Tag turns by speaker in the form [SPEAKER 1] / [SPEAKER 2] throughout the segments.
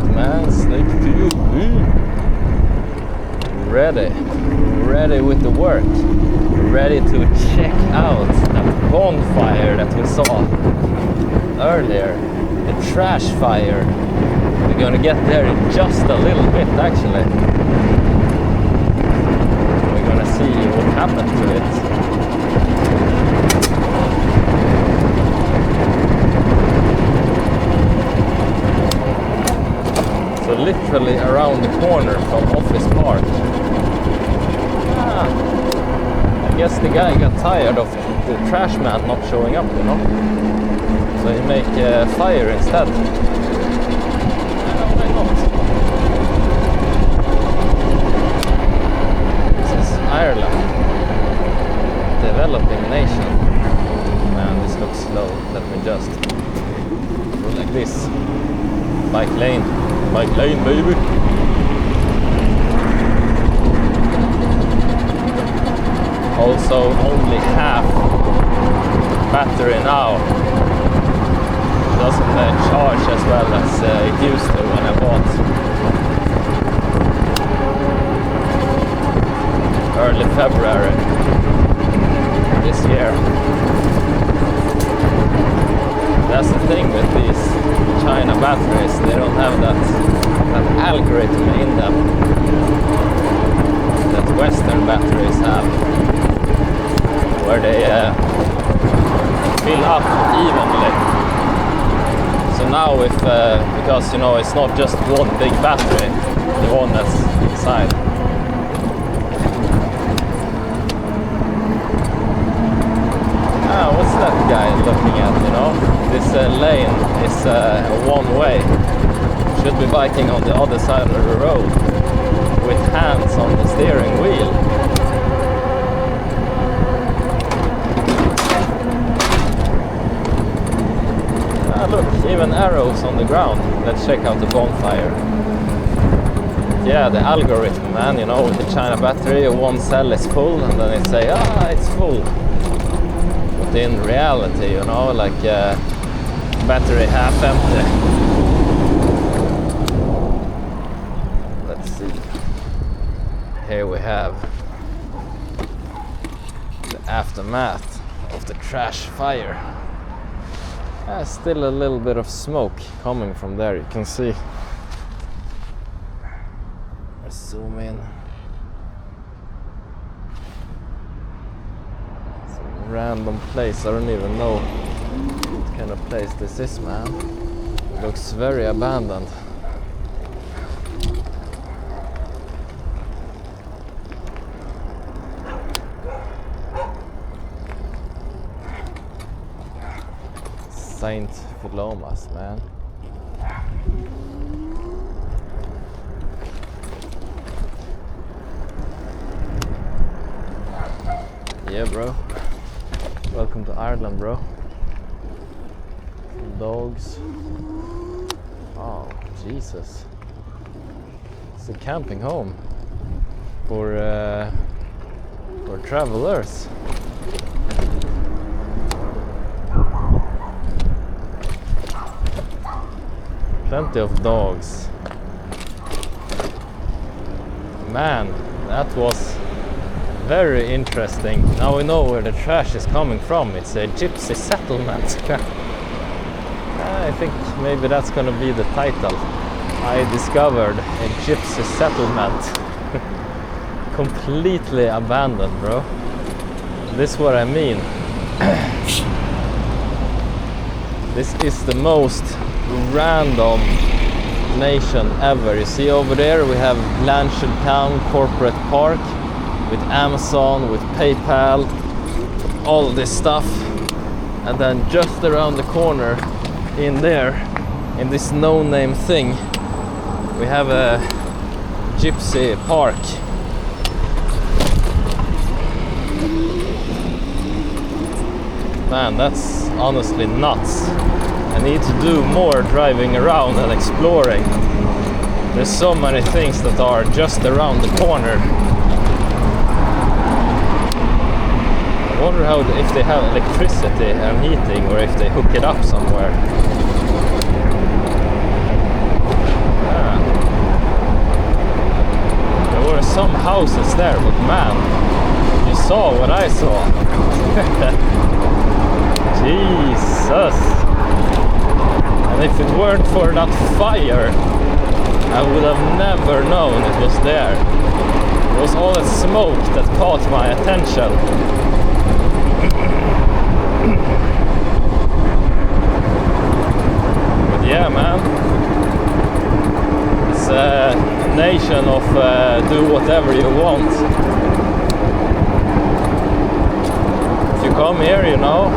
[SPEAKER 1] Alright man, Snake TV. Ready with the work. Ready to check out that bonfire that we saw earlier. The trash fire. We're gonna get there in just a little bit actually. We're gonna see what happened to it. So literally around the corner from Office Park. I guess the guy got tired of the trash man not showing up, you know? So he make fire instead. Why not? This is Ireland. Developing nation. Man, this looks slow. Let me just go like this. Bike lane, baby. Also only half battery now. Doesn't charge as well as it used to when I bought early February this year. That's the thing with these China batteries, they don't have that algorithm in them that Western batteries have, where they fill up evenly. So now if, because you know it's not just one big battery, the one that's inside. What's that guy looking at, you know? This lane is one way. Should be biking on the other side of the road with hands on the steering wheel. Look, even arrows on the ground. Let's check out the bonfire. Yeah, the algorithm, man, you know, with the China battery, one cell is full and then it say, it's full. But in reality, you know, like battery half empty. Let's see. Here we have the aftermath of the trash fire. Still a little bit of smoke coming from there, you can see. Let's zoom in. Some random place, I don't even know what kind of place this is, man. It looks very abandoned. Saint Philomas, man. Yeah, bro. Welcome to Ireland, bro. Some dogs. Oh, Jesus. It's a camping home for travelers. Plenty of dogs. Man, that was very interesting. Now we know where the trash is coming from. It's a Gypsy settlement. I think maybe that's gonna be the title. I discovered a Gypsy settlement. Completely abandoned, bro. This is what I mean. This is the most random nation ever. You see over there we have Blanchard Town Corporate Park with Amazon, with PayPal, all of this stuff, and then just around the corner in there, in this no-name thing, we have a Gypsy park. Man, that's honestly nuts. I need to do more driving around and exploring. There's so many things that are just around the corner. I wonder how if they have electricity and heating, or if they hook it up somewhere. there, but man, you saw what I saw. Jesus. And if it weren't for that fire, I would have never known it was there. It was all that smoke that caught my attention. But yeah, man, it's a nation of do whatever you want. If you come here, you know,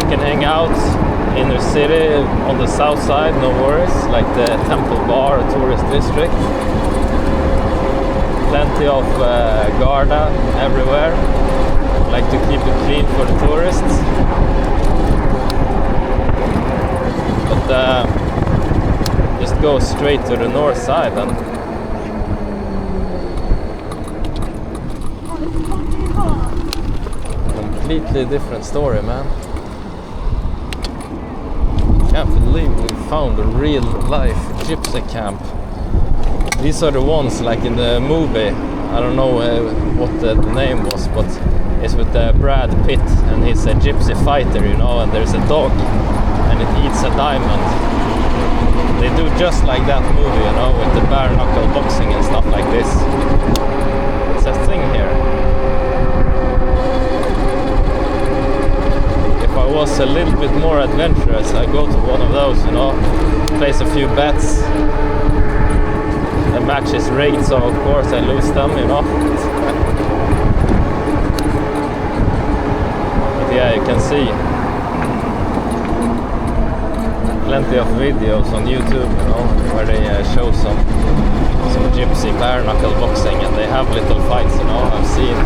[SPEAKER 1] you can hang out inner city on the south side, no worries, like the Temple Bar, a tourist district. Plenty of garda everywhere, like to keep it clean for the tourists. But just go straight to the north side and completely different story, man. Can't believe we found a real life gypsy camp. These are the ones like in the movie. I don't know what the name was, but it's with Brad Pitt, and he's a gypsy fighter, you know, and there's a dog and it eats a diamond. They do just like that movie, you know, with the bare knuckle boxing and stuff like this. It's a thing here. If I was a little bit more adventurous, I go to one of those, you know, place a few bets. The match is rigged, so of course I lose them, you know. But yeah, you can see plenty of videos on YouTube, you know, where they show some gypsy bare knuckle boxing, and they have little fights, you know. I've seen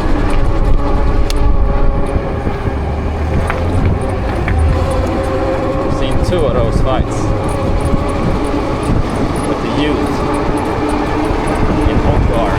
[SPEAKER 1] 2 of those fights with the youth in Hongar.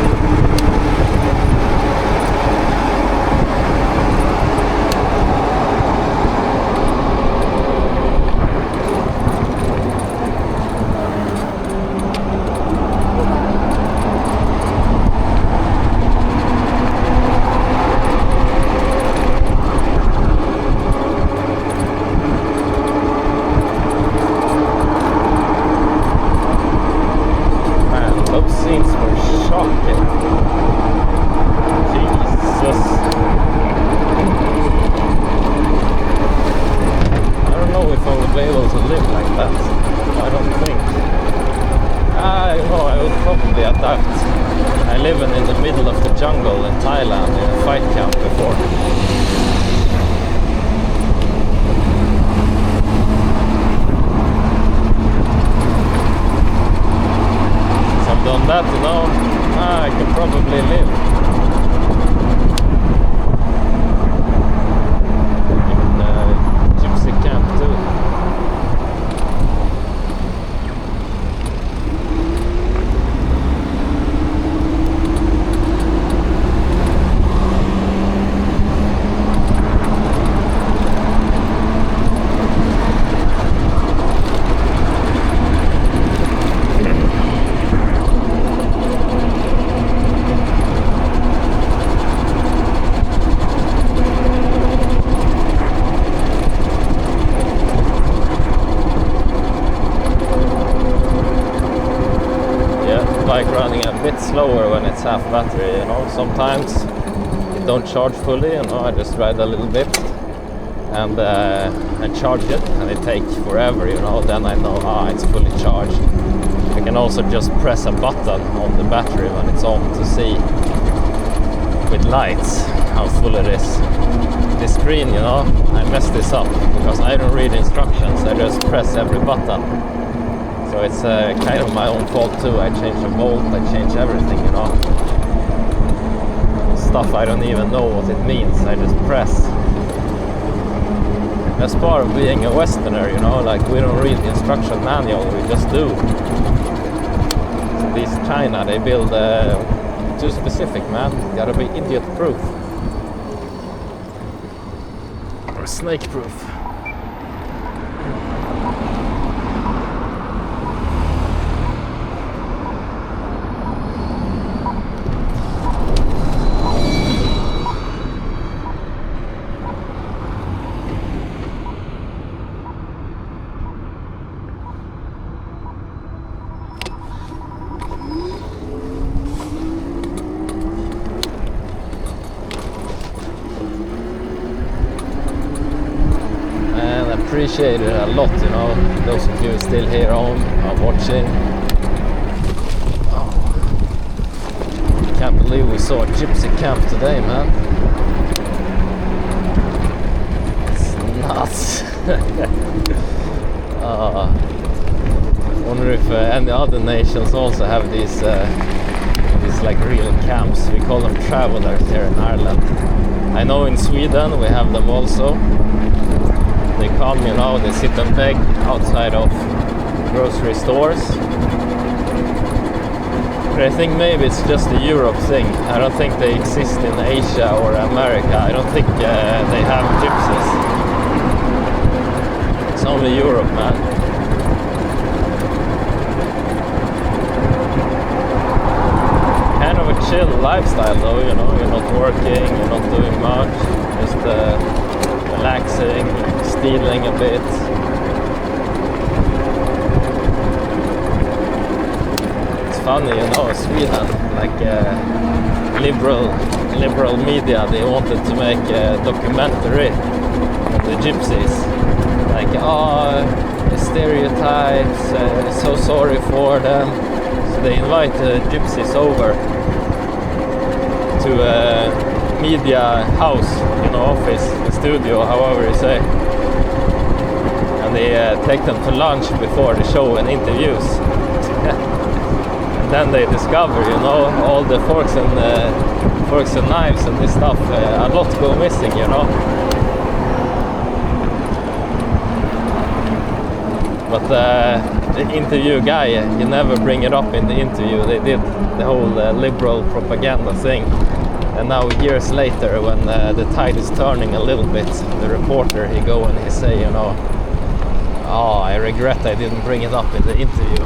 [SPEAKER 1] That, you know, I could probably live in a gypsy camp too. Running a bit slower when it's half battery, you know. Sometimes it don't charge fully, you know. I just ride a little bit and I charge it, and it takes forever, you know. Then I know it's fully charged. I can also just press a button on the battery when it's on to see with lights how full it is. This screen, you know, I messed this up because I don't read instructions. I just press every button. So it's kind of my own fault too. I change the volt, I change everything, you know. Stuff I don't even know what it means, I just press. That's part of being a Westerner, you know, like we don't read the instruction manual, we just do. So these China, they build too specific, man. Gotta be idiot proof. Or snake proof. appreciate it a lot, you know, those of you still here home are watching. Oh. Can't believe we saw a gypsy camp today, man. It's nuts. Wonder if any other nations also have these like real camps. We call them travelers here in Ireland. I know in Sweden we have them also. They come, you know, they sit and beg outside of grocery stores. But I think maybe it's just a Europe thing. I don't think they exist in Asia or America. I don't think they have gypsies. It's only Europe, man. Kind of a chill lifestyle though, you know, you're not working, you're not doing much, just relaxing, stealing a bit. It's funny, you know, Sweden, like liberal media, they wanted to make a documentary on the gypsies. Like, the stereotypes, so sorry for them. So they invite the gypsies over to a media house, you know, office, studio, however you say. And they take them to lunch before the show and interviews. And then they discover, you know, all the forks and knives and this stuff, a lot go missing, you know. But the interview guy, you never bring it up in the interview. They did the whole liberal propaganda thing. And now years later, when the tide is turning a little bit, the reporter, he go and he say, you know, oh, I regret I didn't bring it up in the interview,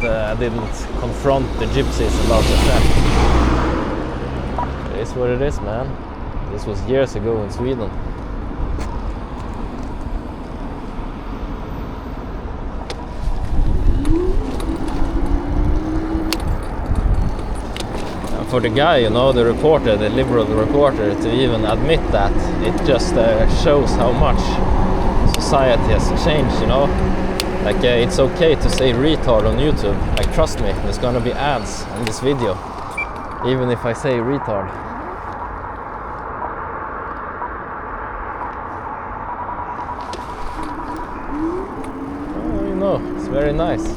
[SPEAKER 1] that I didn't confront the gypsies about the theft. It is what it is, man. This was years ago in Sweden. For the guy, you know, the reporter, the liberal reporter, to even admit that, it just shows how much society has changed, you know. Like, it's okay to say retard on YouTube. Like, trust me, there's gonna be ads on this video, even if I say retard. Oh, you know, it's very nice.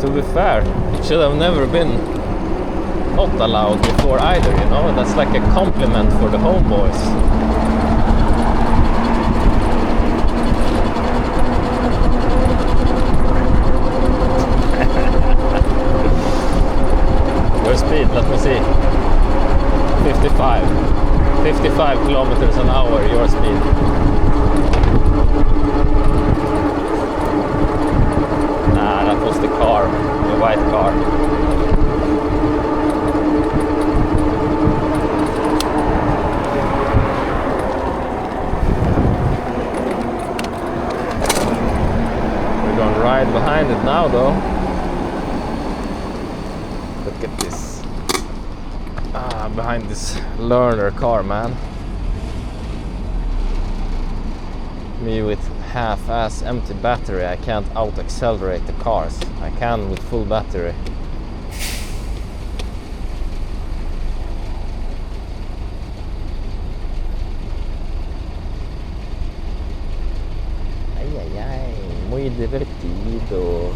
[SPEAKER 1] To be fair, it should have never been not allowed before either, you know. That's like a compliment for the homeboys. Your speed, let me see. 55 kilometers an hour, your speed. Nah, that was the car, the white car. We're going right behind it now, though. Look at this. Behind this learner car, man. Me with half-ass empty battery, I can't out-accelerate the cars. I can with full battery. Ay, muy divertido.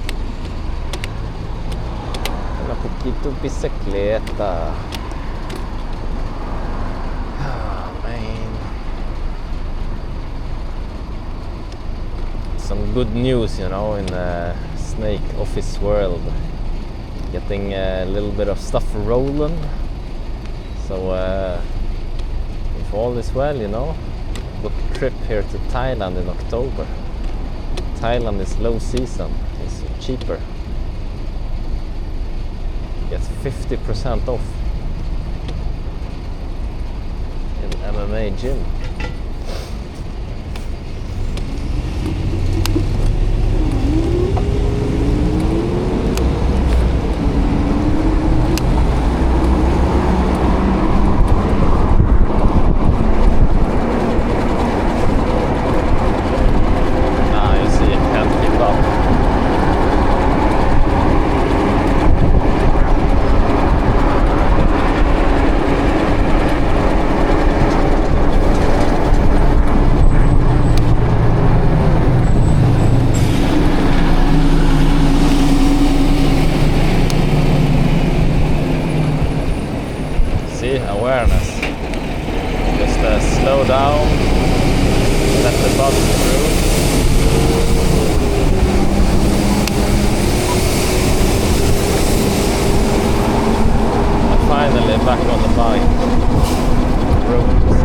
[SPEAKER 1] Una poquito bicicleta. Some good news, you know, in the snake office world. Getting a little bit of stuff rolling. So if all is well, you know, book a trip here to Thailand in October. Thailand is low season, it's cheaper. Get 50% off in MMA gym. awareness. Just slow down, let the bus through. And finally back on the bike. Roads.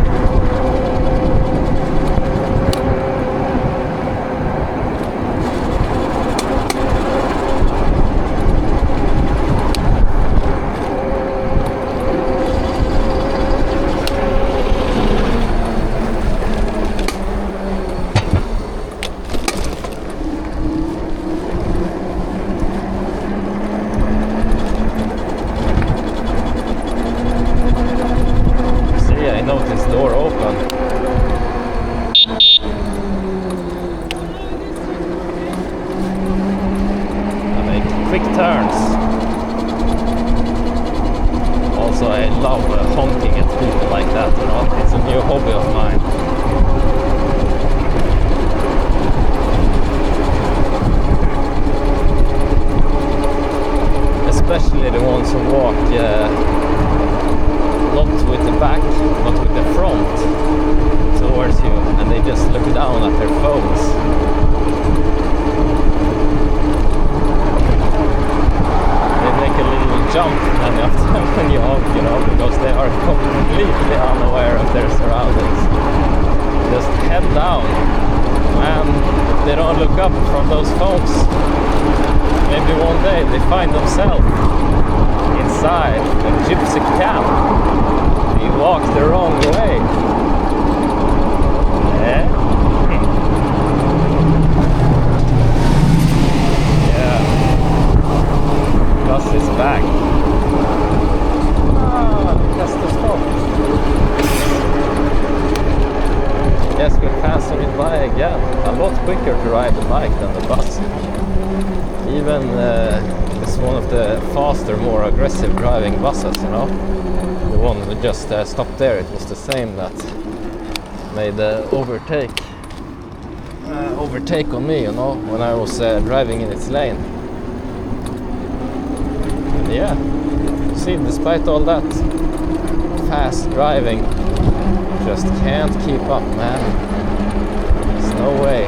[SPEAKER 1] Door open. I make quick turns. Also, I love honking at people like that, you know. It's a new hobby of mine. Especially the ones who walk not with the back, but with the front towards you, and they just look down at their phones. They make a little jump many of them when you honk, you know, because they are completely unaware of their surroundings. Just head down, and if they don't look up from those phones, maybe one day they find themselves inside a Gypsy camp. He walked the wrong way. Yeah. Yeah. Bus is back. Just to stop. Yes, we passed it by again. A lot quicker to ride the bike than the bus. Even it's one of the faster, more aggressive driving buses, you know. The one that just stopped there, it was the same that made the overtake on me, you know, when I was driving in its lane. And yeah, see, despite all that fast driving, just can't keep up, man. There's no way.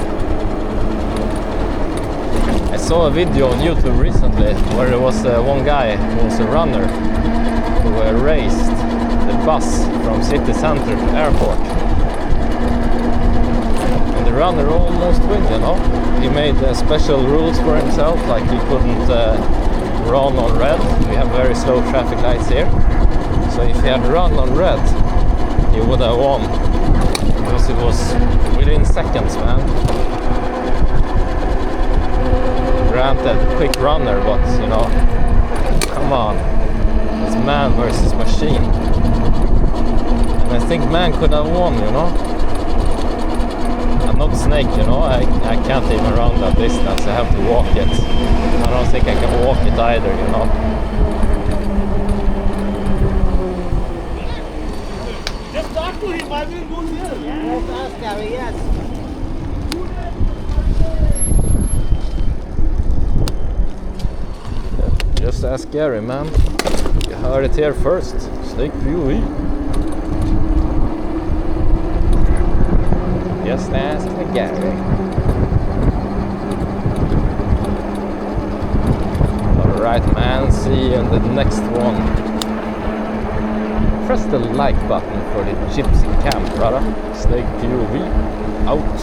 [SPEAKER 1] I saw a video on YouTube recently where there was one guy who was a runner who raced the bus from city center to airport. And the runner almost won, you know. He made special rules for himself, like he couldn't run on red. We have very slow traffic lights here. So if he had run on red, he would have won. Because it was within seconds, man. Granted, quick runner, but you know, come on. It's man versus machine. And I think man could have won, you know. I'm not Snake, you know. I can't even run that distance. I have to walk it. I don't think I can walk it either, you know.
[SPEAKER 2] Just talk to him. I will go here. Yes, ask Gary, yes.
[SPEAKER 1] Just ask Gary, man. You heard it here first. Snake POV. Just ask Gary. Alright, man. See you in the next one. Press the like button for the Gypsy camp, brother. Snake POV out.